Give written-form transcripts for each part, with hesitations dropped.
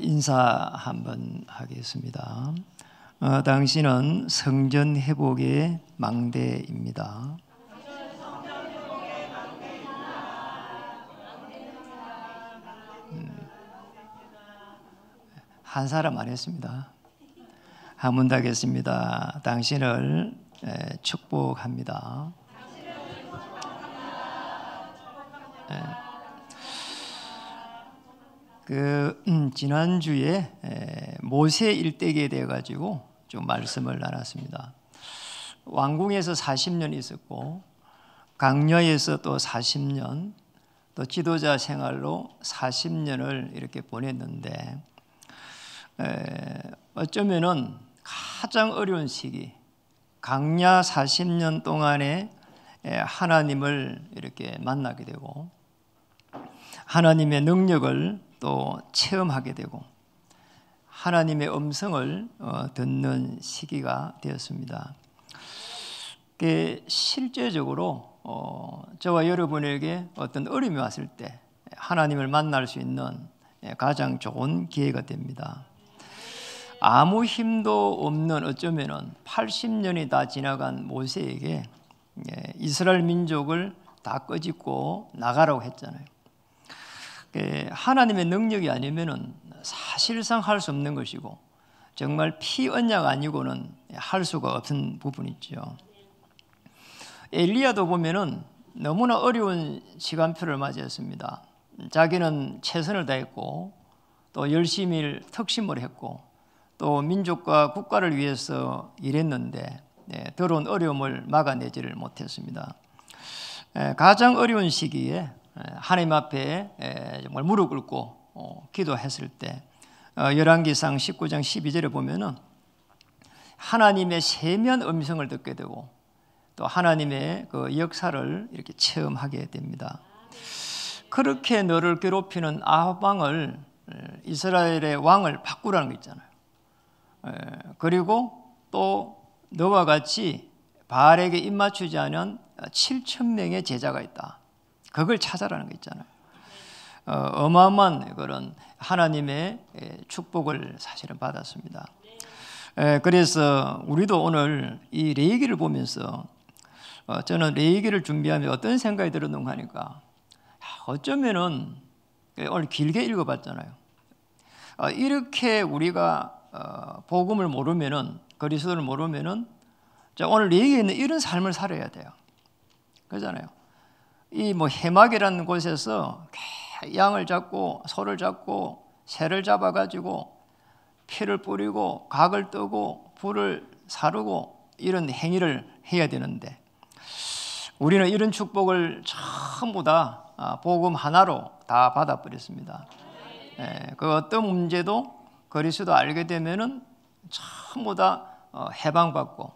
인사 한번 하겠습니다. 당신은 성전 회복의 망대입니다. 한 사람 안 했습니다. 한 번 더 하겠습니다. 당신을 축복합니다. 지난주에 모세 일대기에 대해 가지고 좀 말씀을 나눴습니다. 왕궁에서 40년 있었고 강야에서 또 40년, 또 지도자 생활로 40년을 이렇게 보냈는데 어쩌면은 가장 어려운 시기, 강야 40년 동안에 하나님을 이렇게 만나게 되고 하나님의 능력을 또 체험하게 되고 하나님의 음성을 듣는 시기가 되었습니다. 실제적으로 저와 여러분에게 어떤 어려움이 왔을 때 하나님을 만날 수 있는 가장 좋은 기회가 됩니다. 아무 힘도 없는 어쩌면은 80년이 다 지나간 모세에게 이스라엘 민족을 다 끄집고 나가라고 했잖아요. 하나님의 능력이 아니면은 사실상 할 수 없는 것이고 정말 피 언약 아니고는 할 수가 없는 부분이죠. 엘리야도 보면은 너무나 어려운 시간표를 맞이했습니다. 자기는 최선을 다했고 또 열심히 특심을 했고 또 민족과 국가를 위해서 일했는데 들어온 어려움을 막아내지를 못했습니다. 가장 어려운 시기에 하나님 앞에 정말 무릎 꿇고 기도했을 때 열왕기상 19장 12절에 보면은 하나님의 세미한 음성을 듣게 되고 또 하나님의 그 역사를 이렇게 체험하게 됩니다. 그렇게 너를 괴롭히는 아합 왕을 이스라엘의 왕을 바꾸라는 거 있잖아요. 그리고 또 너와 같이 바알에게 입맞추지 않은 7,000명의 제자가 있다. 그걸 찾아라는 거 있잖아요. 어마어마한 그런 하나님의 축복을 사실은 받았습니다. 그래서 우리도 오늘 이 레위기를 보면서 저는 레위기를 준비하며 어떤 생각이 들었는가 하니까 어쩌면은 오늘 길게 읽어봤잖아요. 이렇게 우리가 복음을 모르면은 그리스도를 모르면은 오늘 레위기에 있는 이런 삶을 살아야 돼요. 그렇잖아요. 이 해막이라는 곳에서 양을 잡고 소를 잡고 새를 잡아가지고 피를 뿌리고 각을 뜨고 불을 사르고 이런 행위를 해야 되는데 우리는 이런 축복을 전부 다 복음 하나로 다 받아버렸습니다. 그 어떤 문제도 그리스도 알게 되면은 전부 다 해방받고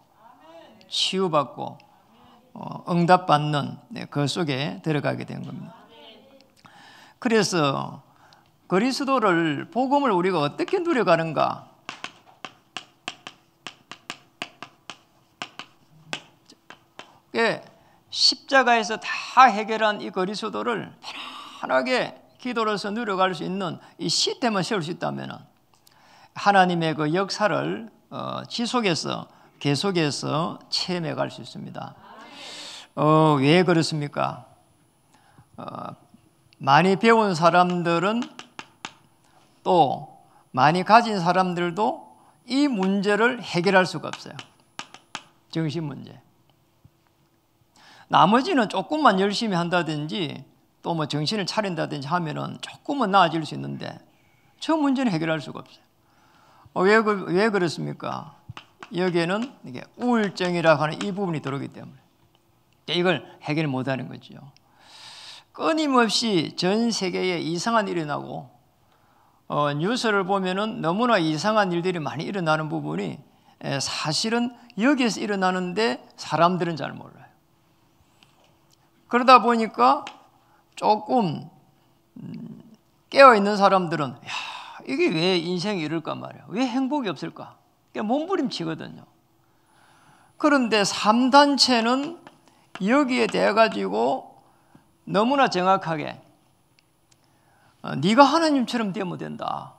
치유받고 응답받는 그 속에 들어가게 된 겁니다. 그래서 그리스도를 복음을 우리가 어떻게 누려가는가? 십자가에서 다 해결한 이 그리스도를 편안하게 기도로서 누려갈 수 있는 이 시스템을 세울 수 있다면 하나님의 그 역사를 지속해서 계속해서 체험해 갈 수 있습니다. 왜 그렇습니까? 많이 배운 사람들은 또 많이 가진 사람들도 이 문제를 해결할 수가 없어요. 정신 문제. 나머지는 조금만 열심히 한다든지 또 정신을 차린다든지 하면은 조금은 나아질 수 있는데 저 문제는 해결할 수가 없어요. 왜 그렇습니까? 여기에는 이게 우울증이라고 하는 이 부분이 들어오기 때문에 이걸 해결 못하는 거죠. 끊임없이 전 세계에 이상한 일이 나고 뉴스를 보면은 너무나 이상한 일들이 많이 일어나는 부분이 사실은 여기에서 일어나는데 사람들은 잘 몰라요. 그러다 보니까 조금 깨어있는 사람들은 야, 이게 왜 인생이 이럴까 말이야. 왜 행복이 없을까? 몸부림치거든요. 그런데 3단체는 여기에 대해 가지고 너무나 정확하게 네가 하나님처럼 되면 된다.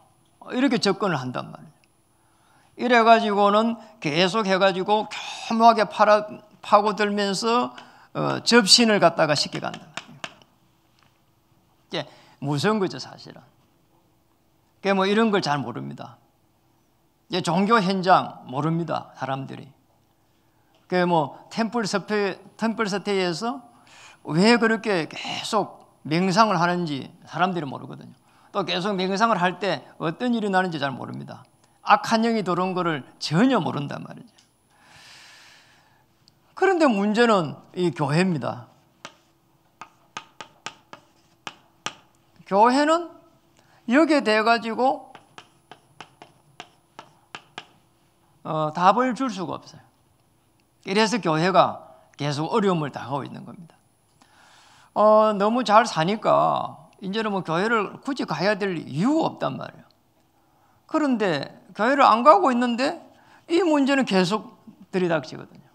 이렇게 접근을 한단 말이에요. 이래가지고는 계속 해가지고 교묘하게 파고들면서 접신을 갖다가 시켜간다. 이게 무서운 거죠, 사실은. 그게 뭐 이런 걸 잘 모릅니다. 이제 종교 현장 모릅니다, 사람들이. 그게 뭐 템플 스테이에서 왜 그렇게 계속 명상을 하는지 사람들이 모르거든요. 또 계속 명상을 할 때 어떤 일이 나는지 잘 모릅니다. 악한 영이 들어온 거를 전혀 모른단 말이죠. 그런데 문제는 이 교회입니다. 교회는 여기에 대해 가지고 답을 줄 수가 없어요. 이래서 교회가 계속 어려움을 당하고 있는 겁니다. 너무 잘 사니까 이제는 뭐 교회를 굳이 가야 될 이유가 없단 말이에요. 그런데 교회를 안 가고 있는데 이 문제는 계속 들이닥치거든요.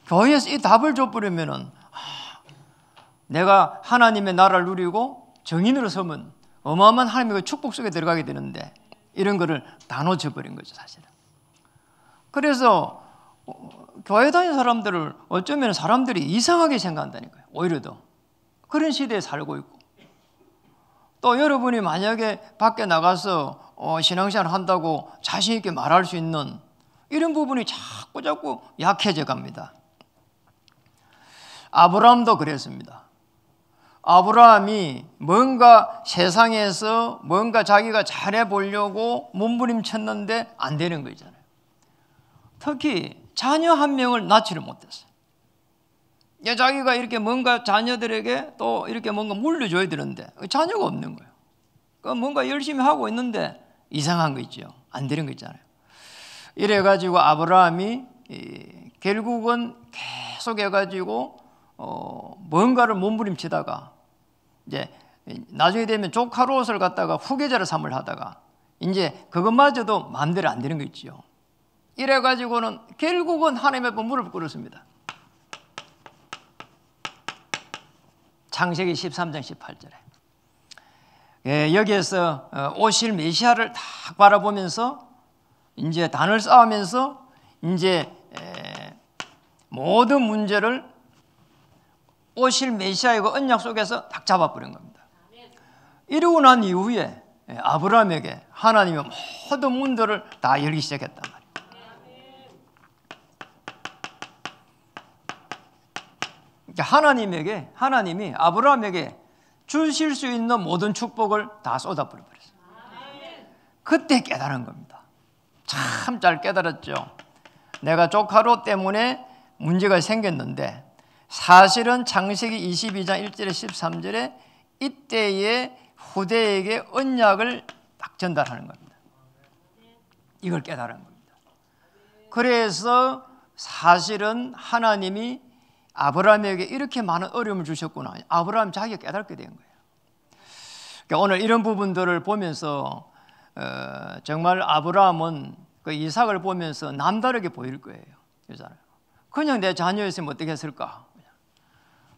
교회에서 이 답을 줘버리면은 내가 하나님의 나라를 누리고 정인으로 서면 어마어마한 하나님의 축복 속에 들어가게 되는데 이런 거를 다 놓쳐버린 거죠, 사실은. 그래서 교회 다니는 사람들을 어쩌면 사람들이 이상하게 생각한다니까요. 오히려 더 그런 시대에 살고 있고, 또 여러분이 만약에 밖에 나가서 신앙생활 한다고 자신 있게 말할 수 있는 이런 부분이 자꾸 약해져 갑니다. 아브라함도 그랬습니다. 아브라함이 뭔가 세상에서 뭔가 자기가 잘해 보려고 몸부림쳤는데 안 되는 거 있잖아요. 특히 자녀 한 명을 낳지를 못했어요. 자기가 이렇게 뭔가 자녀들에게 또 이렇게 뭔가 물려줘야 되는데 자녀가 없는 거예요. 그러니까 뭔가 열심히 하고 있는데 이상한 거 있죠. 안 되는 거 있잖아요. 이래가지고 아브라함이 결국은 계속 해가지고 뭔가를 몸부림치다가 이제 나중에 되면 조카 롯을 갖다가 후계자를 삼을 하다가 이제 그것마저도 마음대로 안 되는 거 있죠. 이래가지고는 결국은 하나님 앞에 무릎을 꿇었습니다. 창세기 13장 18절에 여기에서 오실 메시아를 딱 바라보면서 이제 단을 쌓으면서 이제 모든 문제를 오실 메시아의 그 언약 속에서 딱 잡아버린 겁니다. 이러고 난 이후에 아브라함에게 하나님의 모든 문들을 다 열기 시작했단 말이에요. 하나님이 아브라함에게 주실 수 있는 모든 축복을 다 쏟아버려 버렸어요. 그때 깨달은 겁니다. 참 잘 깨달았죠. 내가 조카 롯 때문에 문제가 생겼는데 사실은 창세기 22장 1절에 13절에 이때의 후대에게 언약을 딱 전달하는 겁니다. 이걸 깨달은 겁니다. 그래서 사실은 하나님이 아브라함에게 이렇게 많은 어려움을 주셨구나. 아브라함 자기가 깨닫게 된 거예요. 그러니까 오늘 이런 부분들을 보면서 정말 아브라함은 그 이삭을 보면서 남다르게 보일 거예요. 그냥 내 자녀였으면 어떻게 했을까?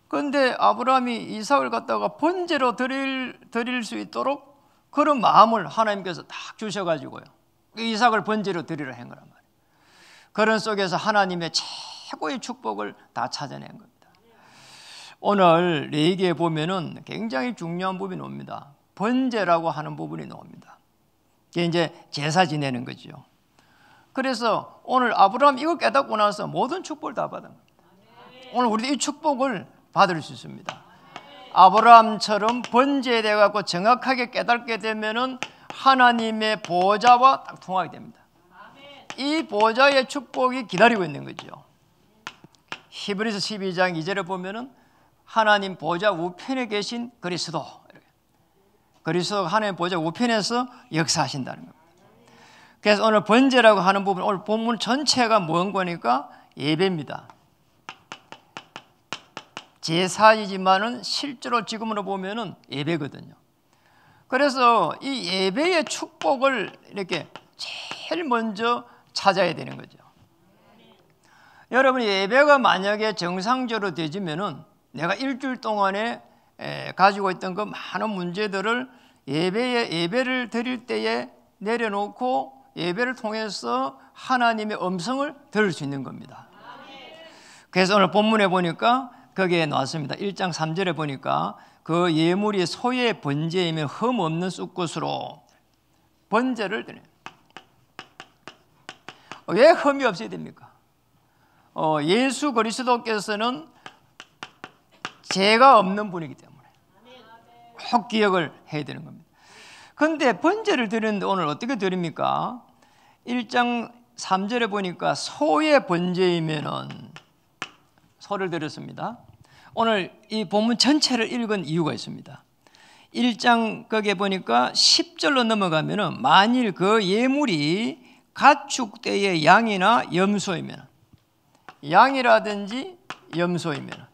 그런데 아브라함이 이삭을 갖다가 번제로 드릴 수 있도록 그런 마음을 하나님께서 딱 주셔가지고요. 이삭을 번제로 드리라 한 거란 말이에요. 그런 속에서 하나님의 최고의 축복을 다 찾아낸 겁니다. 오늘 레위기에 보면은 굉장히 중요한 부분이 옵니다. 번제라고 하는 부분이 나옵니다. 이게 이제 제사 지내는 거죠. 그래서 오늘 아브라함 이거 깨닫고 나서 모든 축복을 다 받은 겁니다. 오늘 우리도 이 축복을 받을 수 있습니다. 아브라함처럼 번제에 대해 갖고 정확하게 깨닫게 되면은 하나님의 보좌와 딱 통하게 됩니다. 이 보좌의 축복이 기다리고 있는 거죠. 히브리서 12장 2절에 보면은 하나님 보좌 우편에 계신 그리스도, 하나님 보좌 우편에서 역사하신다는 겁니다. 그래서 오늘 번제라고 하는 부분, 오늘 본문 전체가 뭔 거니까 예배입니다. 제사이지만은 실제로 지금으로 보면은 예배거든요. 그래서 이 예배의 축복을 이렇게 제일 먼저 찾아야 되는 거죠. 여러분, 예배가 만약에 정상적으로 되지면은 내가 일주일 동안에 가지고 있던 그 많은 문제들을 예배를 드릴 때에 내려놓고 예배를 통해서 하나님의 음성을 들을 수 있는 겁니다. 그래서 오늘 본문에 보니까 거기에 나왔습니다. 1장 3절에 보니까 그 예물이 소의 번제이며 흠 없는 쑥것으로 번제를 드려요. 왜 흠이 없어야 됩니까? 예수 그리스도께서는 죄가 없는 분이기 때문에 꼭 기억을 해야 되는 겁니다. 그런데 번제를 드리는데 오늘 어떻게 드립니까? 1장 3절에 보니까 소의 번제이면은 소를 드렸습니다. 오늘 이 본문 전체를 읽은 이유가 있습니다. 1장 거기에 보니까 10절로 넘어가면은 만일 그 예물이 가축대의 양이나 염소이면, 양이라든지 염소이면,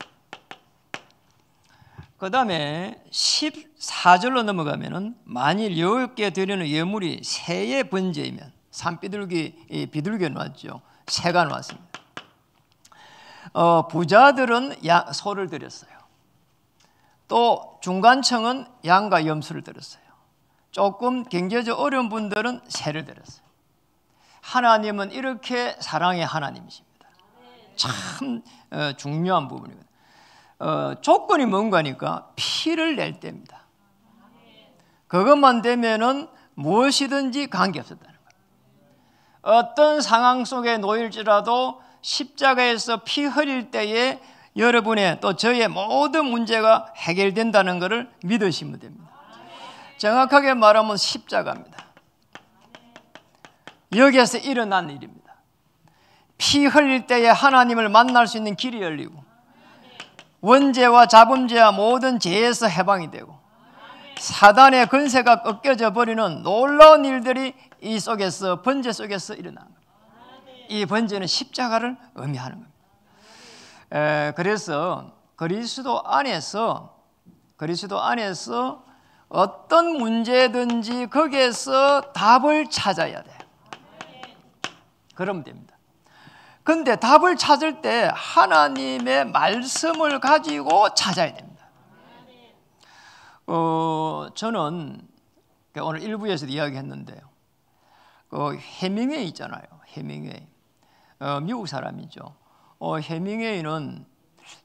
그 다음에 14절로 넘어가면은 만일 여호와께 드리는 예물이 새의 번제이면, 산비둘기, 비둘기가 나왔죠. 새가 나왔습니다. 부자들은 소를 드렸어요. 또 중간층은 양과 염소를 드렸어요. 조금 경제적 어려운 분들은 새를 드렸어요. 하나님은 이렇게 사랑의 하나님이십니다. 참 중요한 부분이거든요. 조건이 뭔가니까 피를 낼 때입니다. 그것만 되면은 무엇이든지 관계없었다는 거예요. 어떤 상황 속에 놓일지라도 십자가에서 피 흘릴 때에 여러분의 또 저의 모든 문제가 해결된다는 것을 믿으시면 됩니다. 정확하게 말하면 십자가입니다. 여기에서 일어난 일입니다. 피 흘릴 때에 하나님을 만날 수 있는 길이 열리고 원죄와 자범죄와 모든 죄에서 해방이 되고 사단의 권세가 꺾여져 버리는 놀라운 일들이 이 속에서, 번제 속에서 일어나는 겁니다. 이 번제는 십자가를 의미하는 겁니다. 그래서 그리스도 안에서 어떤 문제든지 거기에서 답을 찾아야 돼요. 그러면 됩니다. 그런데 답을 찾을 때 하나님의 말씀을 가지고 찾아야 됩니다. 저는 오늘 일부에서도 이야기했는데요. 해밍웨이 있잖아요. 해밍웨이. 미국 사람이죠. 해밍웨이는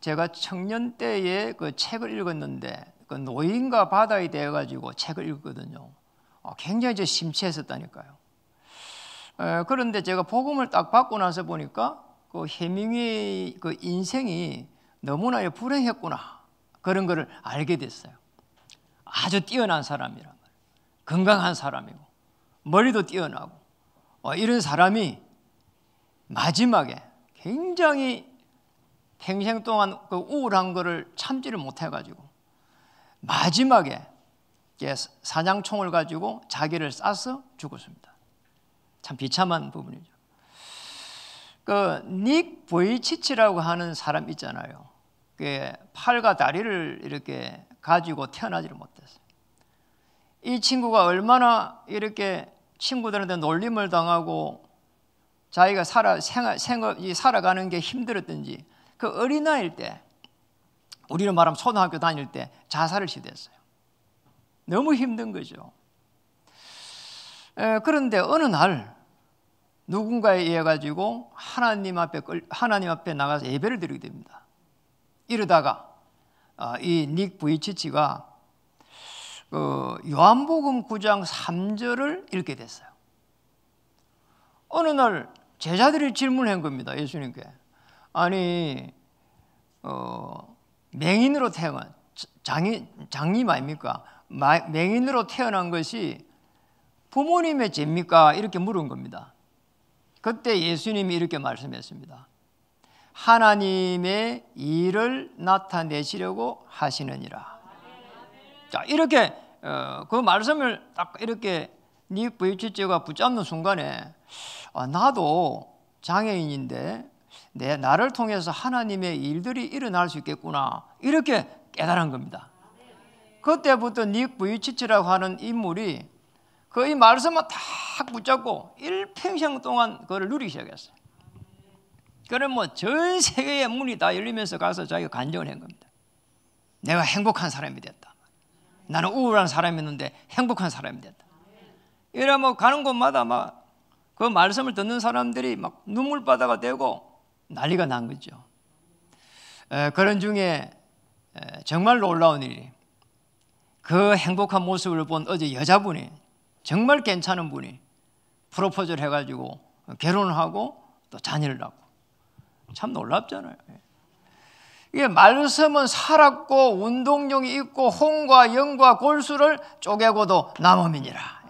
제가 청년 때에 그 책을 읽었는데 그 노인과 바다에 대해 가지고 책을 읽었거든요. 굉장히 심취했었다니까요. 그런데 제가 복음을 딱 받고 나서 보니까 그 해밍웨이 그 인생이 너무나 불행했구나, 그런 거를 알게 됐어요. 아주 뛰어난 사람이란 말이에요. 건강한 사람이고 머리도 뛰어나고 이런 사람이 마지막에 굉장히 평생 동안 그 우울한 거를 참지를 못해가지고 마지막에 사냥총을 가지고 자기를 쏴서 죽었습니다. 참 비참한 부분이죠. 그 닉 보이치치라고 하는 사람 있잖아요. 그 팔과 다리를 이렇게 가지고 태어나지를 못했어요. 이 친구가 얼마나 이렇게 친구들한테 놀림을 당하고 자기가 생업이 살아가는 게 힘들었든지 그 어린아이일 때, 우리는 말하면 초등학교 다닐 때 자살을 시도했어요. 너무 힘든 거죠. 그런데 어느 날 누군가에 의해 가지고 하나님 앞에 나가서 예배를 드리게 됩니다. 이러다가 이 닉 부이치치가 요한복음 9장 3절을 읽게 됐어요. 어느 날 제자들이 질문한 겁니다. 예수님께. 아니 맹인으로 태어난 장님 아닙니까? 맹인으로 태어난 것이 부모님의 죄입니까? 이렇게 물은 겁니다. 그때 예수님이 이렇게 말씀했습니다. 하나님의 일을 나타내시려고 하시느니라. 자, 이렇게 그 말씀을 딱 이렇게 닉 부이치치가 붙잡는 순간에 나도 장애인인데 나를 통해서 하나님의 일들이 일어날 수 있겠구나, 이렇게 깨달은 겁니다. 그때부터 닉 부이치치라고 하는 인물이 그 이 말씀만 딱 붙잡고 일평생 동안 그걸 누리기 시작했어요. 그럼 뭐 전 세계의 문이 다 열리면서 가서 자기가 간증을 한 겁니다. 내가 행복한 사람이 됐다. 나는 우울한 사람이었는데 행복한 사람이 됐다. 이래 뭐 가는 곳마다 막 그 말씀을 듣는 사람들이 막 눈물바다가 되고 난리가 난 거죠. 그런 중에 정말 놀라운 일이, 그 행복한 모습을 본 어제 여자분이, 정말 괜찮은 분이 프로포즈를 해가지고 결혼을 하고 또 자녀를 낳고, 참 놀랍잖아요. 이게 말씀은 살았고 운동력이 있고 혼과 영과 골수를 쪼개고도 남음이니라.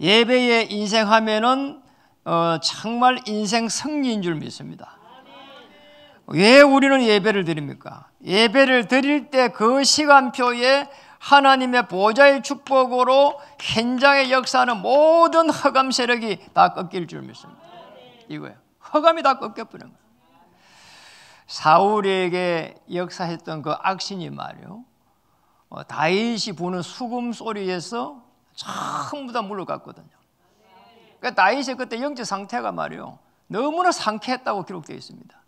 예배의 인생하면은 정말 인생 승리인 줄 믿습니다. 왜 우리는 예배를 드립니까? 예배를 드릴 때 그 시간표에 하나님의 보좌의 축복으로 현장에 역사하는 모든 흑암 세력이 다 꺾일 줄 믿습니다. 이거예요. 흑암이 다 꺾여버린 거예요. 사울에게 역사했던 그 악신이 말이요, 다윗이 부는 수금 소리에서 전부 다 물러갔거든요. 그러니까 다윗의 그때 영적 상태가 말이요, 너무나 상쾌했다고 기록되어 있습니다.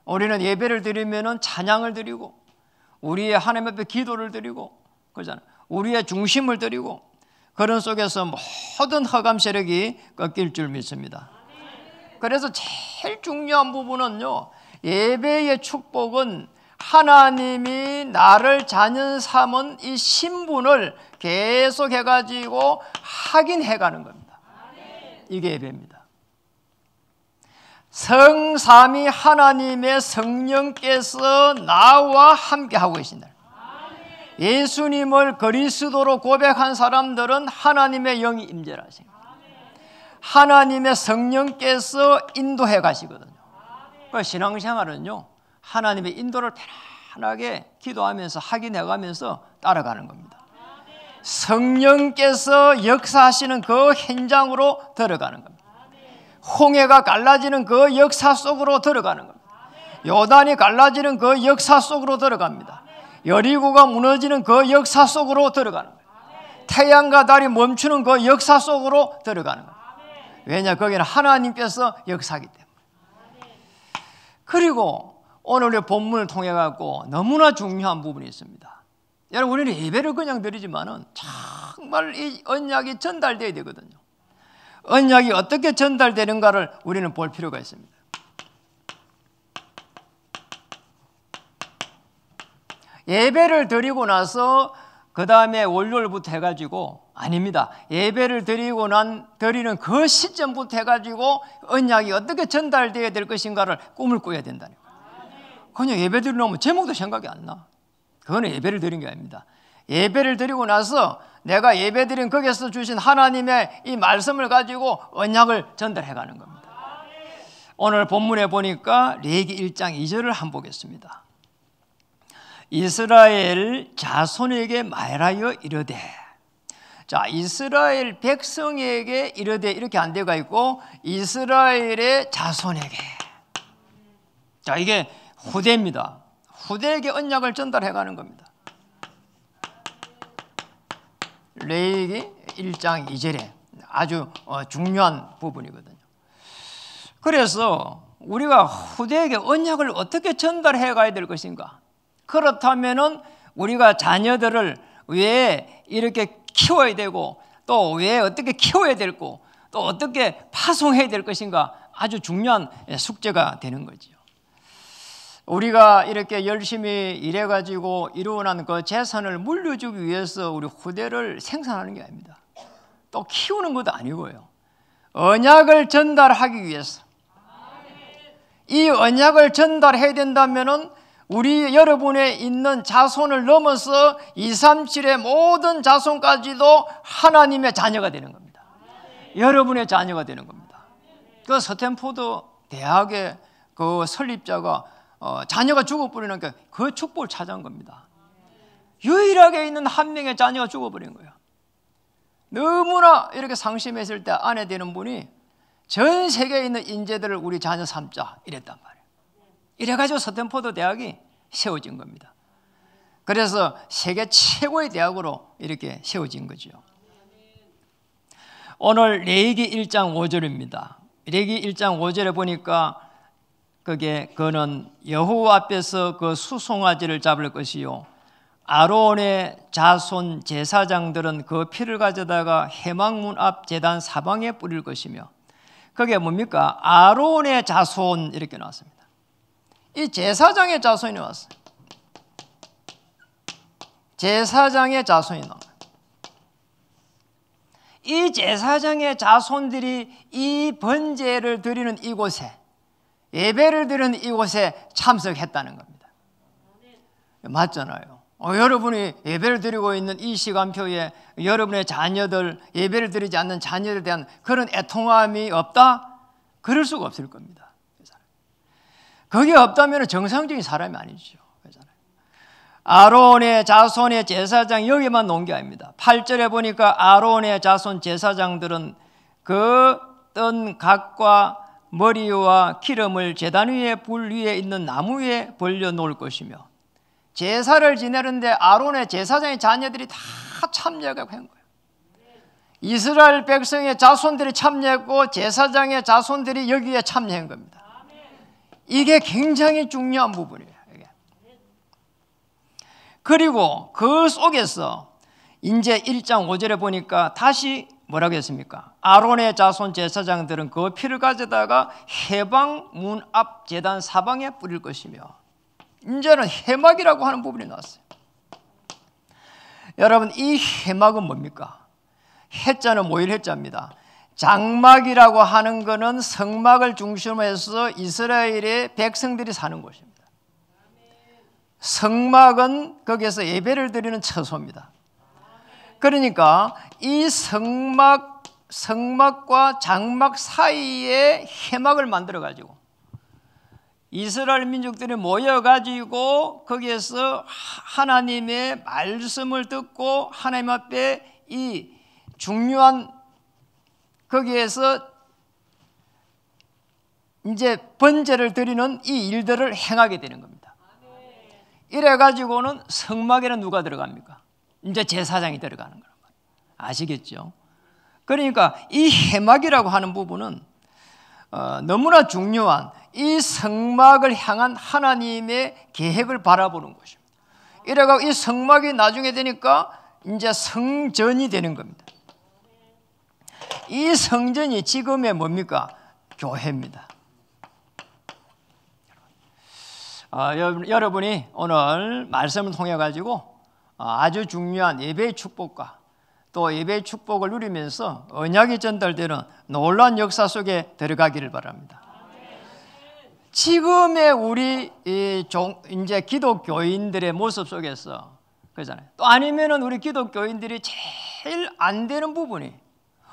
우리는 예배를 드리면은 찬양을 드리고, 우리의 하나님 앞에 기도를 드리고, 그러잖아요. 우리의 중심을 드리고, 그런 속에서 모든 흑암 세력이 꺾일 줄 믿습니다. 그래서 제일 중요한 부분은요, 예배의 축복은 하나님이 나를 자녀 삼은 이 신분을 계속 해가지고 확인해 가는 겁니다. 이게 예배입니다. 성삼위 하나님의 성령께서 나와 함께 하고 계신다. 예수님을 그리스도로 고백한 사람들은 하나님의 영이 임재하시고 하나님의 성령께서 인도해 가시거든요. 그 신앙생활은요, 하나님의 인도를 편안하게 기도하면서 확인해 가면서 따라가는 겁니다. 성령께서 역사하시는 그 현장으로 들어가는 겁니다. 홍해가 갈라지는 그 역사 속으로 들어가는 겁니다. 요단이 갈라지는 그 역사 속으로 들어갑니다. 여리고가 무너지는 그 역사 속으로 들어가는 거예요. 태양과 달이 멈추는 그 역사 속으로 들어가는 거예요. 왜냐, 거기는 하나님께서 역사하기 때문에. 그리고 오늘 우리 본문을 통해 갖고 너무나 중요한 부분이 있습니다. 여러분, 우리는 예배를 그냥 드리지만은 정말 이 언약이 전달돼야 되거든요. 언약이 어떻게 전달되는가를 우리는 볼 필요가 있습니다. 예배를 드리고 나서 그 다음에 월요일부터 해가지고, 아닙니다. 예배를 드리고 드리는 그 시점부터 해가지고 언약이 어떻게 전달되어야 될 것인가를 꿈을 꿔야 된다는 거예요. 그냥 예배 드리려면 제목도 생각이 안 나. 그거는 예배를 드린 게 아닙니다. 예배를 드리고 나서 내가 예배 드린 거기에서 주신 하나님의 이 말씀을 가지고 언약을 전달해 가는 겁니다. 오늘 본문에 보니까 레위기 1장 2절을 한번 보겠습니다. 이스라엘 자손에게 말하여 이르되, 자, 이스라엘 백성에게 이르되 이렇게 안 되가 있고 이스라엘의 자손에게. 자, 이게 후대입니다. 후대에게 언약을 전달해 가는 겁니다. 레위기 1장 2절에 아주 중요한 부분이거든요. 그래서 우리가 후대에게 언약을 어떻게 전달해 가야 될 것인가? 그렇다면은 우리가 자녀들을 왜 이렇게 키워야 되고, 또 왜 어떻게 키워야 되고, 또 어떻게 파송해야 될 것인가, 아주 중요한 숙제가 되는 거죠. 우리가 이렇게 열심히 일해가지고 이루어난 그 재산을 물려주기 위해서 우리 후대를 생산하는 게 아닙니다. 또 키우는 것도 아니고요. 언약을 전달하기 위해서. 이 언약을 전달해야 된다면은 우리 여러분에 있는 자손을 넘어서 237의 모든 자손까지도 하나님의 자녀가 되는 겁니다. 여러분의 자녀가 되는 겁니다. 그 스탠포드 대학의 그 설립자가 자녀가 죽어버리니까 그 축복을 찾아온 겁니다. 유일하게 있는 한 명의 자녀가 죽어버린 거예요. 너무나 이렇게 상심했을 때 아내 되는 분이 전 세계에 있는 인재들을 우리 자녀 삼자 이랬단 말이에요. 이래가지고 스탠포드 대학이 세워진 겁니다. 그래서 세계 최고의 대학으로 이렇게 세워진 거죠. 오늘 레위기 1장 5절입니다. 레위기 1장 5절에 보니까 그는 여호와 앞에서 그 수송아지를 잡을 것이요, 아론의 자손 제사장들은 그 피를 가져다가 회막문 앞 제단 사방에 뿌릴 것이며, 그게 뭡니까? 아론의 자손 이렇게 나왔습니다. 이 제사장의 자손이 나왔어요. 제사장의 자손이 나와요. 이 제사장의 자손들이 이 번제를 드리는 이곳에, 예배를 드리는 이곳에 참석했다는 겁니다. 맞잖아요. 여러분이 예배를 드리고 있는 이 시간표에 여러분의 자녀들, 예배를 드리지 않는 자녀들에 대한 그런 애통함이 없다? 그럴 수가 없을 겁니다. 그게 없다면 정상적인 사람이 아니죠. 아론의 자손의 제사장, 여기만 놓은 게 아닙니다. 8절에 보니까 아론의 자손 제사장들은 그 뜬 각과 머리와 기름을 제단 위에 불 위에 있는 나무 위에 벌려 놓을 것이며, 제사를 지내는데 아론의 제사장의 자녀들이 다 참여하고 한 거예요. 이스라엘 백성의 자손들이 참여했고 제사장의 자손들이 여기에 참여한 겁니다. 이게 굉장히 중요한 부분이에요. 그리고 그 속에서 이제 1장 5절에 보니까 다시 뭐라고 했습니까? 아론의 자손 제사장들은 그 피를 가져다가 회막 문 앞 제단 사방에 뿌릴 것이며, 이제는 회막이라고 하는 부분이 나왔어요. 여러분, 이 회막은 뭡니까? 해자는 모일 해자입니다. 장막이라고 하는 것은 성막을 중심으로 해서 이스라엘의 백성들이 사는 곳입니다. 성막은 거기에서 예배를 드리는 처소입니다. 그러니까 이 성막과 장막 사이에 회막을 만들어 가지고 이스라엘 민족들이 모여 가지고 거기에서 하나님의 말씀을 듣고 하나님 앞에 이 중요한 거기에서 이제 번제를 드리는 이 일들을 행하게 되는 겁니다. 이래 가지고는 성막에는 누가 들어갑니까? 이제 제사장이 들어가는 거란 말이에요. 아시겠죠? 그러니까 이 회막이라고 하는 부분은 너무나 중요한 이 성막을 향한 하나님의 계획을 바라보는 것입니다. 이래가 이 성막이 나중에 되니까 이제 성전이 되는 겁니다. 이 성전이 지금의 뭡니까? 교회입니다. 여러분이 오늘 말씀을 통해 가지고 아주 중요한 예배의 축복과 또 예배의 축복을 누리면서 언약이 전달되는 놀라운 역사 속에 들어가기를 바랍니다. 지금의 우리 이제 기독교인들의 모습 속에서 그러잖아요. 또 아니면은 우리 기독교인들이 제일 안 되는 부분이,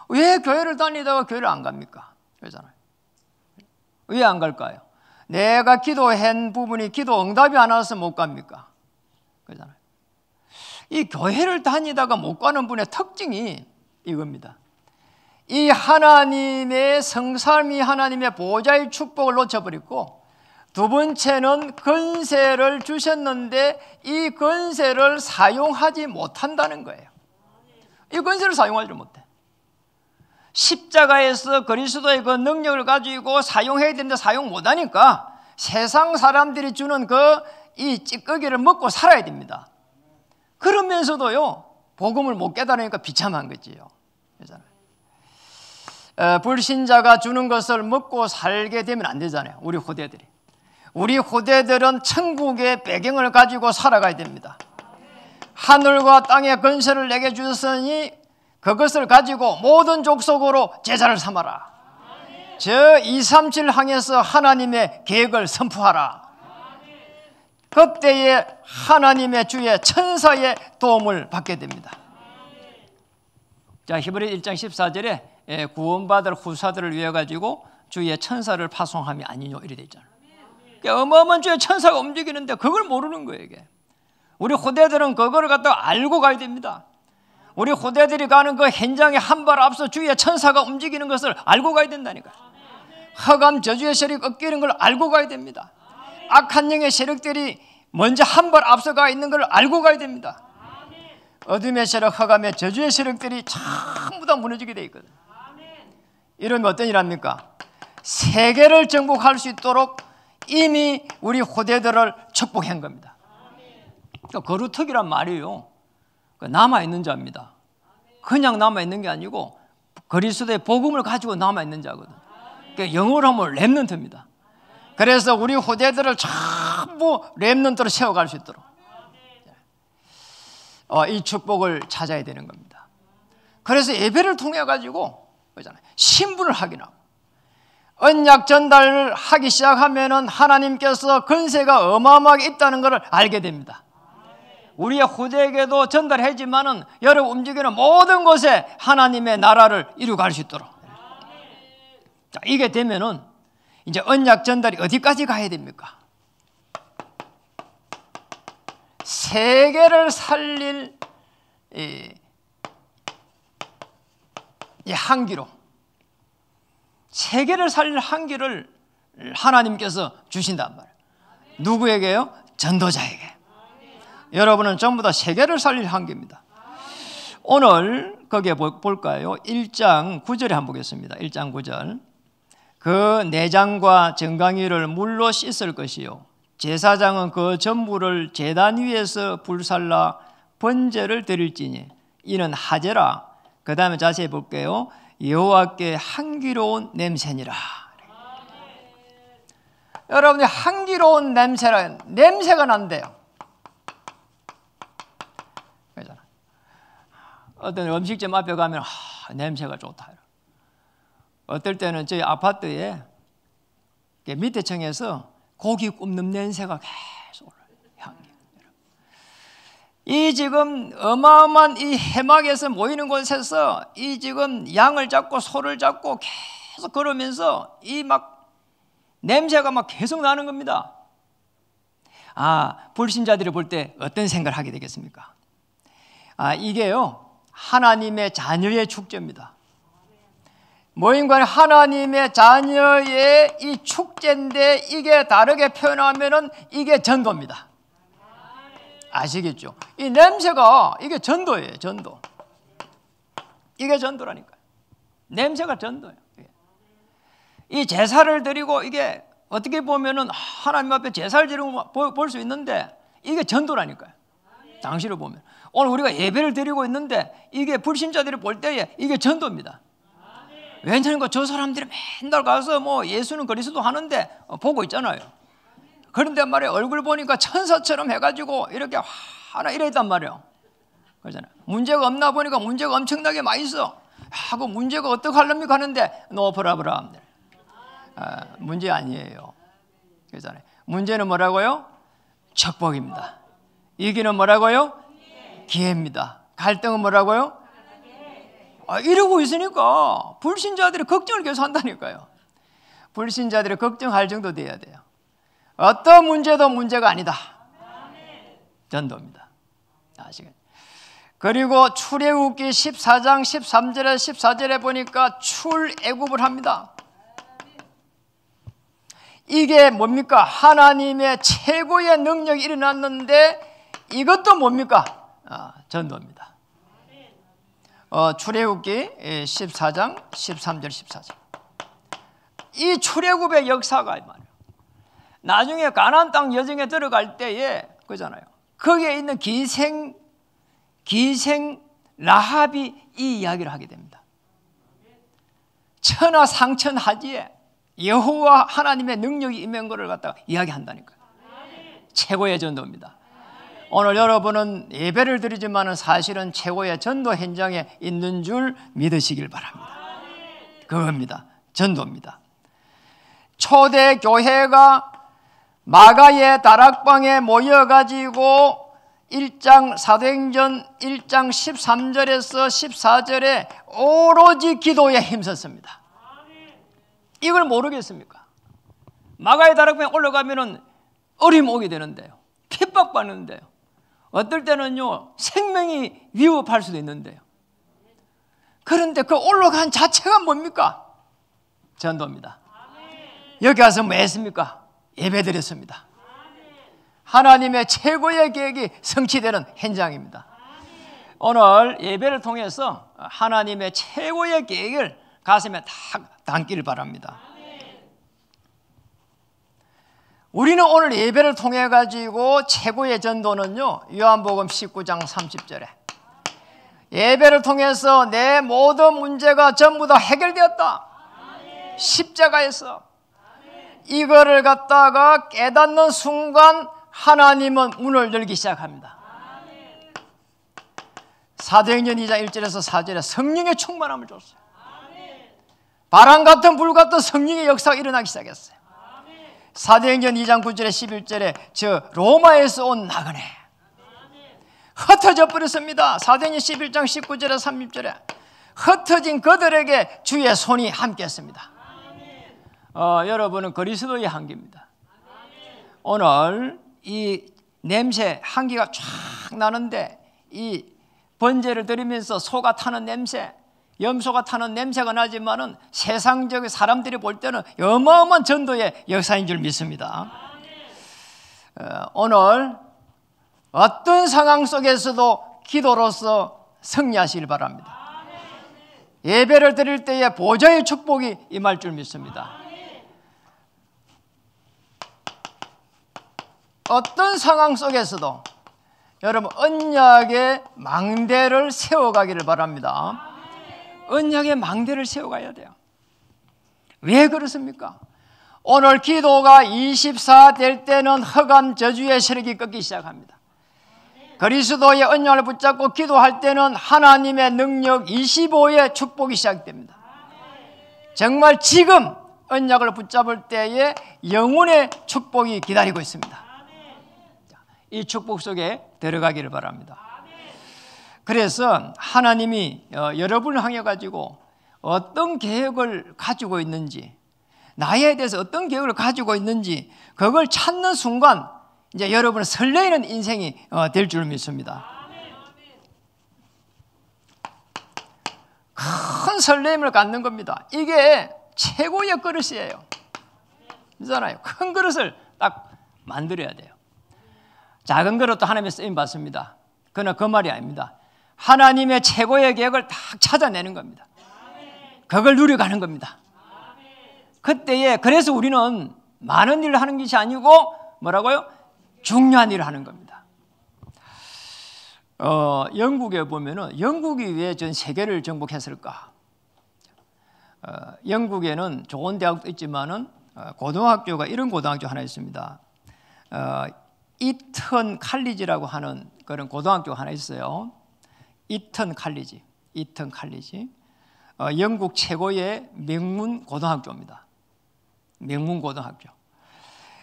왜 교회를 다니다가 교회를 안 갑니까? 그러잖아요. 왜 안 갈까요? 내가 기도한 부분이 기도 응답이 안 와서 못 갑니까? 그러잖아요. 이 교회를 다니다가 못 가는 분의 특징이 이겁니다. 이 하나님의 성삼위 하나님의 보좌의 축복을 놓쳐버리고, 두 번째는 권세를 주셨는데 이 권세를 사용하지 못한다는 거예요. 이 권세를 사용하지 못해. 십자가에서 그리스도의 그 능력을 가지고 사용해야 되는데 사용 못하니까 세상 사람들이 주는 이 찌꺼기를 먹고 살아야 됩니다. 그러면서도요, 복음을 못 깨달으니까 비참한 거지요. 불신자가 주는 것을 먹고 살게 되면 안 되잖아요. 우리 후대들은 천국의 배경을 가지고 살아가야 됩니다. 하늘과 땅의 권세를 내게 주셨으니 그것을 가지고 모든 족속으로 제자를 삼아라. 저 237 항에서 하나님의 계획을 선포하라. 그때에 하나님의 주의 천사의 도움을 받게 됩니다. 자, 히브리 1장 14절에 구원받을 후사들을 위해 가지고 주의 천사를 파송함이 아니뇨 이래 돼 있잖아요. 그러니까 어마어마한 주의 천사가 움직이는데 그걸 모르는 거예요. 이게 우리 후대들은 그거를 갖다가 알고 가야 됩니다. 우리 후대들이 가는 그 현장에 한 발 앞서 주의 천사가 움직이는 것을 알고 가야 된다니까요. 흑암 저주의 세력 꺾이는 걸 알고 가야 됩니다. 악한 영의 세력들이 먼저 한 발 앞서가 있는 걸 알고 가야 됩니다. 어둠의 세력, 흑암의 저주의 세력들이 전부 다 무너지게 돼 있거든요. 이러면 어떤 일합니까? 세계를 정복할 수 있도록 이미 우리 후대들을 축복한 겁니다. 거루터기란 말이에요. 남아있는 자입니다. 그냥 남아있는 게 아니고 그리스도의 복음을 가지고 남아있는 자거든. 그러니까 영어로 하면 렘넌트입니다. 그래서 우리 후대들을 전부 렘넌트로 세워갈 수 있도록 이 축복을 찾아야 되는 겁니다. 그래서 예배를 통해 가지고 신분을 확인하고 언약 전달을 하기 시작하면은 하나님께서 권세가 어마어마하게 있다는 것을 알게 됩니다. 우리의 후대에게도 전달하지만은 여러분 움직이는 모든 곳에 하나님의 나라를 이루갈 수 있도록. 자, 이게 되면은 이제 언약 전달이 어디까지 가야 됩니까? 세계를 살릴 이 한기로, 세계를 살릴 한기를 하나님께서 주신단 말이에요. 누구에게요? 전도자에게. 여러분은 전부 다 세계를 살릴 한계입니다. 오늘 거기에 볼까요? 1장 9절에 한번 보겠습니다. 1장 9절. 그 내장과 정강이를 물로 씻을 것이요 제사장은 그 전부를 제단 위에서 불살라 번제를 드릴지니 이는 하제라. 그 다음에 자세히 볼게요. 여호와께 향기로운 냄새니라. 여러분이 향기로운 냄새가 난대요. 어떤 음식점 앞에 가면 냄새가 좋다. 어떨 때는 저희 아파트에 밑에 층에서 고기 굽는 냄새가 계속 올라요. 이 지금 어마어마한 이 해막에서 모이는 곳에서 이 지금 양을 잡고 소를 잡고 계속 걸으면서 이 막 냄새가 막 계속 나는 겁니다. 불신자들이 볼 때 어떤 생각을 하게 되겠습니까? 이게요 하나님의 자녀의 축제입니다. 모임관에 하나님의 자녀의 이 축제인데 이게 다르게 표현하면은 이게 전도입니다. 아시겠죠? 이 냄새가 이게 전도예요. 전도. 이게 전도라니까요. 냄새가 전도예요. 이 제사를 드리고 이게 어떻게 보면은 하나님 앞에 제사를 드리고 볼 수 있는데 이게 전도라니까요. 당시로 보면. 오늘 우리가 예배를 드리고 있는데 이게 불신자들이 볼 때에 이게 전도입니다. 왜냐하면 저 사람들이 맨날 가서 뭐 예수는 그리스도 하는데 보고 있잖아요. 그런데 말이에요 얼굴 보니까 천사처럼 해가지고 이렇게 하나 이래 있단 말이에요. 그러잖아요. 문제가 없나 보니까 문제가 엄청나게 많이 있어. 그 문제가 어떻게 하렵니까 하는데 노프라브라. 문제 아니에요. 그러잖아요. 문제는 뭐라고요? 축복입니다. 이기는 뭐라고요? 기회입니다. 갈등은 뭐라고요? 이러고 있으니까 불신자들이 걱정을 계속 한다니까요. 불신자들이 걱정할 정도 돼야 돼요. 어떤 문제도 문제가 아니다. 전도입니다. 아시겠죠? 그리고 출애굽기 14장 13절에 14절에 보니까 출애굽을 합니다. 이게 뭡니까? 하나님의 최고의 능력이 일어났는데 이것도 뭡니까? 전도입니다. 출애굽기 14장 13절 14절. 이 출애굽의 역사가 말이에요. 나중에 가나안 땅 여정에 들어갈 때에 그잖아요. 거기에 있는 기생 라합이 이 이야기를 하게 됩니다. 천하상천하지에 여호와 하나님의 능력이 임한 것을 갖다가 이야기한다니까요. 최고의 전도입니다. 오늘 여러분은 예배를 드리지만 사실은 최고의 전도 현장에 있는 줄 믿으시길 바랍니다. 그겁니다. 전도입니다. 초대 교회가 마가의 다락방에 모여가지고 1장 사도행전 1장 13절에서 14절에 오로지 기도에 힘썼습니다. 이걸 모르겠습니까? 마가의 다락방에 올라가면은 어려움 오게 되는데요. 핍박받는데요. 어떨 때는요 생명이 위협할 수도 있는데요. 그런데 그 올라간 자체가 뭡니까? 전도입니다. 여기 와서 뭐 했습니까? 예배드렸습니다. 하나님의 최고의 계획이 성취되는 현장입니다. 오늘 예배를 통해서 하나님의 최고의 계획을 가슴에 딱 담기를 바랍니다. 우리는 오늘 예배를 통해 가지고 최고의 전도는요, 요한복음 19장 30절에 예배를 통해서 내 모든 문제가 전부 다 해결되었다. 십자가에서 이거를 갖다가 깨닫는 순간 하나님은 문을 열기 시작합니다. 사도행전 2장 1절에서 4절에 성령의 충만함을 줬어요. 바람 같은 불 같은 성령의 역사가 일어나기 시작했어요. 사도행전 2장 9절에 11절에 저 로마에서 온 나그네 흩어져 버렸습니다. 사도행전 11장 19절에 30절에 흩어진 그들에게 주의 손이 함께했습니다. 여러분은 그리스도의 향기입니다. 오늘 이 냄새 향기가 쫙 나는데 이 번제를 드리면서 소가 타는 냄새, 염소가 타는 냄새가 나지만은 세상적인 사람들이 볼 때는 어마어마한 전도의 역사인 줄 믿습니다. 오늘 어떤 상황 속에서도 기도로서 승리하시길 바랍니다. 예배를 드릴 때에 보좌의 축복이 임할 줄 믿습니다. 어떤 상황 속에서도 여러분 언약의 망대를 세워가기를 바랍니다. 언약의 망대를 세워가야 돼요. 왜 그렇습니까? 오늘 기도가 24 될 때는 흑암 저주의 세력이 꺾기 시작합니다. 그리스도의 언약을 붙잡고 기도할 때는 하나님의 능력 25의 축복이 시작됩니다. 정말 지금 언약을 붙잡을 때에 영혼의 축복이 기다리고 있습니다. 이 축복 속에 들어가기를 바랍니다. 그래서 하나님이 여러분을 향해 가지고 어떤 계획을 가지고 있는지, 나에 대해서 어떤 계획을 가지고 있는지 그걸 찾는 순간 이제 여러분은 설레이는 인생이 될 줄 믿습니다. 큰 설렘을 갖는 겁니다. 이게 최고의 그릇이에요. 그렇잖아요. 큰 그릇을 딱 만들어야 돼요. 작은 그릇도 하나님의 쓰임 받습니다. 그러나 그 말이 아닙니다. 하나님의 최고의 계획을 딱 찾아내는 겁니다. 그걸 누려가는 겁니다. 그때에 그래서 우리는 많은 일을 하는 것이 아니고 뭐라고요? 중요한 일을 하는 겁니다. 영국에 보면은 영국이 왜 전 세계를 정복했을까? 영국에는 좋은 대학도 있지만은 고등학교가 이런 고등학교 하나 있습니다. 이턴 칼리지라고 하는 그런 고등학교가 하나 있어요. 이턴 칼리지. 영국 최고의 명문 고등학교입니다. 명문 고등학교.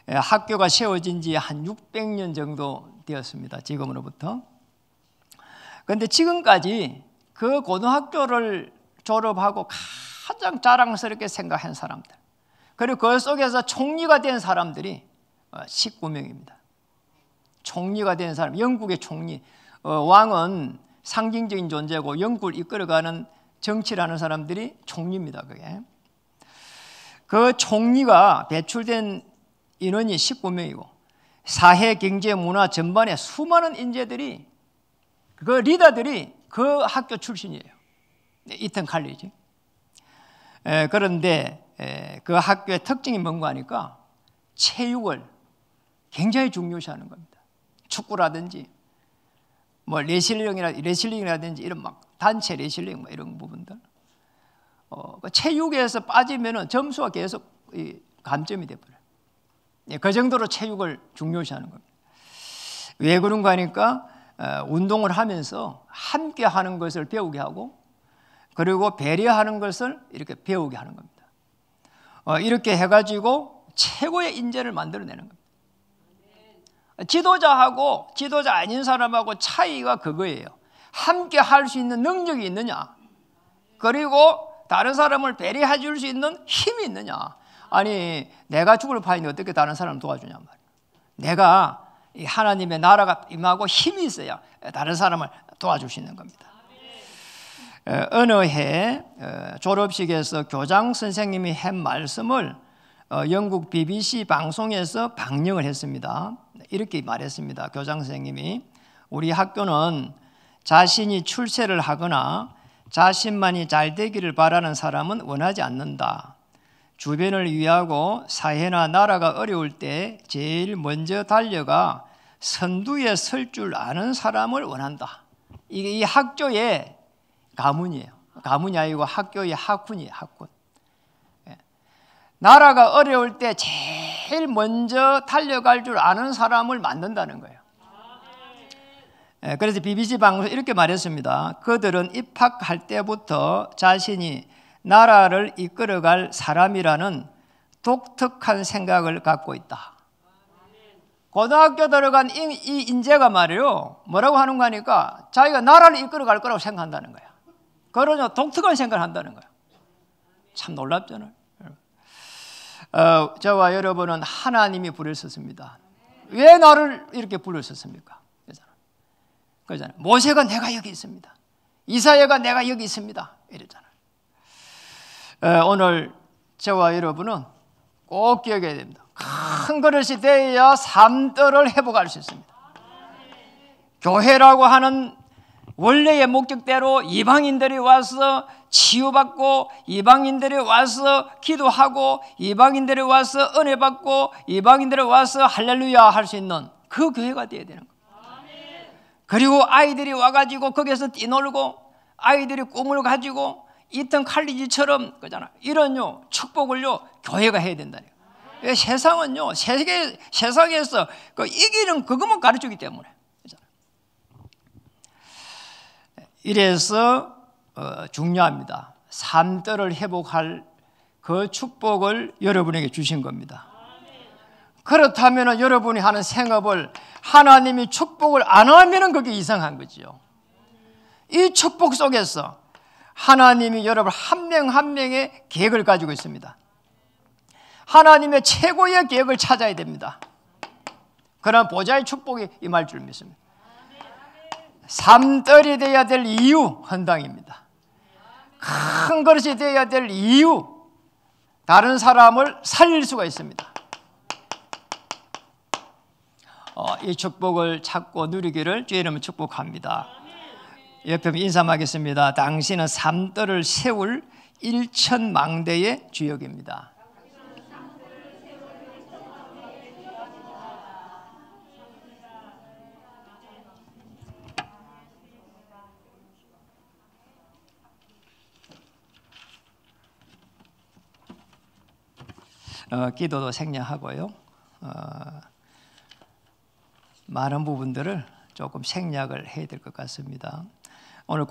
학교가 세워진 지 한 600년 정도 되었습니다. 지금으로부터. 그런데 지금까지 그 고등학교를 졸업하고 가장 자랑스럽게 생각한 사람들, 그리고 그 속에서 총리가 된 사람들이 19명입니다. 총리가 된 사람, 영국의 총리. 왕은 상징적인 존재고 영국을 이끌어가는 정치를 하는 사람들이 총리입니다. 그게. 그 총리가 배출된 인원이 19명이고 사회, 경제, 문화 전반에 수많은 인재들이 그 리더들이 그 학교 출신이에요. 이턴 칼리지. 그런데 그 학교의 특징이 뭔가 하니까 체육을 굉장히 중요시하는 겁니다. 축구라든지 뭐 레슬링이라든지 이런 막 단체 레슬링 뭐 이런 부분들. 체육에서 빠지면은 점수가 계속 감점이 돼버려요. 그 정도로 체육을 중요시하는 겁니다. 왜 그런가 하니까 운동을 하면서 함께 하는 것을 배우게 하고 그리고 배려하는 것을 이렇게 배우게 하는 겁니다. 이렇게 해가지고 최고의 인재를 만들어내는 겁니다. 지도자하고 지도자 아닌 사람하고 차이가 그거예요. 함께 할 수 있는 능력이 있느냐, 그리고 다른 사람을 배려해 줄 수 있는 힘이 있느냐. 아니 내가 죽을 판인데 어떻게 다른 사람을 도와주냐 말이야. 내가 하나님의 나라가 임하고 힘이 있어야 다른 사람을 도와줄 수 있는 겁니다. 어느 해 졸업식에서 교장 선생님이 한 말씀을 영국 BBC 방송에서 방영을 했습니다. 이렇게 말했습니다. 교장 선생님이 우리 학교는 자신이 출세를 하거나 자신만이 잘 되기를 바라는 사람은 원하지 않는다. 주변을 위하고 사회나 나라가 어려울 때 제일 먼저 달려가 선두에 설 줄 아는 사람을 원한다. 이게 이 학교의 가문이에요. 가문이 아니고 학교의 학군이에요. 학군. 나라가 어려울 때 제일 먼저 달려갈 줄 아는 사람을 만든다는 거예요. 그래서 BBC 방송에서 이렇게 말했습니다. 그들은 입학할 때부터 자신이 나라를 이끌어갈 사람이라는 독특한 생각을 갖고 있다. 고등학교 들어간 이 인재가 말이에요. 뭐라고 하는 거니까 자기가 나라를 이끌어갈 거라고 생각한다는 거야. 그런 독특한 생각을 한다는 거야. 참 놀랍잖아요. 저와 여러분은 하나님이 부르셨습니다. 왜 나를 이렇게 부르셨습니까? 그러잖아요. 모세가 내가 여기 있습니다. 이사야가 내가 여기 있습니다. 이랬잖아요. 오늘 저와 여러분은 꼭 기억해야 됩니다. 큰 그릇이 되어야 삶들을 회복할 수 있습니다. 교회라고 하는 원래의 목적대로 이방인들이 와서 치유받고, 이방인들이 와서 기도하고, 이방인들이 와서 은혜 받고, 이방인들이 와서 할렐루야 할 수 있는 그 교회가 되어야 되는 거예요. 그리고 아이들이 와가지고 거기서 뛰놀고, 아이들이 꿈을 가지고 이턴 칼리지처럼 그잖아. 이런 축복을요 교회가 해야 된다는 거예요. 세상은요 세상에서 그 이기는 그것만 가르치기 때문에. 이래서 중요합니다. 삶들을 회복할 그 축복을 여러분에게 주신 겁니다. 그렇다면 여러분이 하는 생업을 하나님이 축복을 안 하면 그게 이상한 거지요. 이 축복 속에서 하나님이 여러분 한 명 한 명의 계획을 가지고 있습니다. 하나님의 최고의 계획을 찾아야 됩니다. 그런 보좌의 축복이 임할 줄 믿습니다. 삶들이 되어야 될 이유 헌당입니다. 큰 그릇이 되어야 될 이유 다른 사람을 살릴 수가 있습니다. 이 축복을 찾고 누리기를 주의 이름으로 축복합니다. 옆에 인사하겠습니다. 당신은 삶들을 세울 일천망대의 주역입니다. 기도도 생략하고요. 많은 부분들을 조금 생략을 해야 될 것 같습니다. 오늘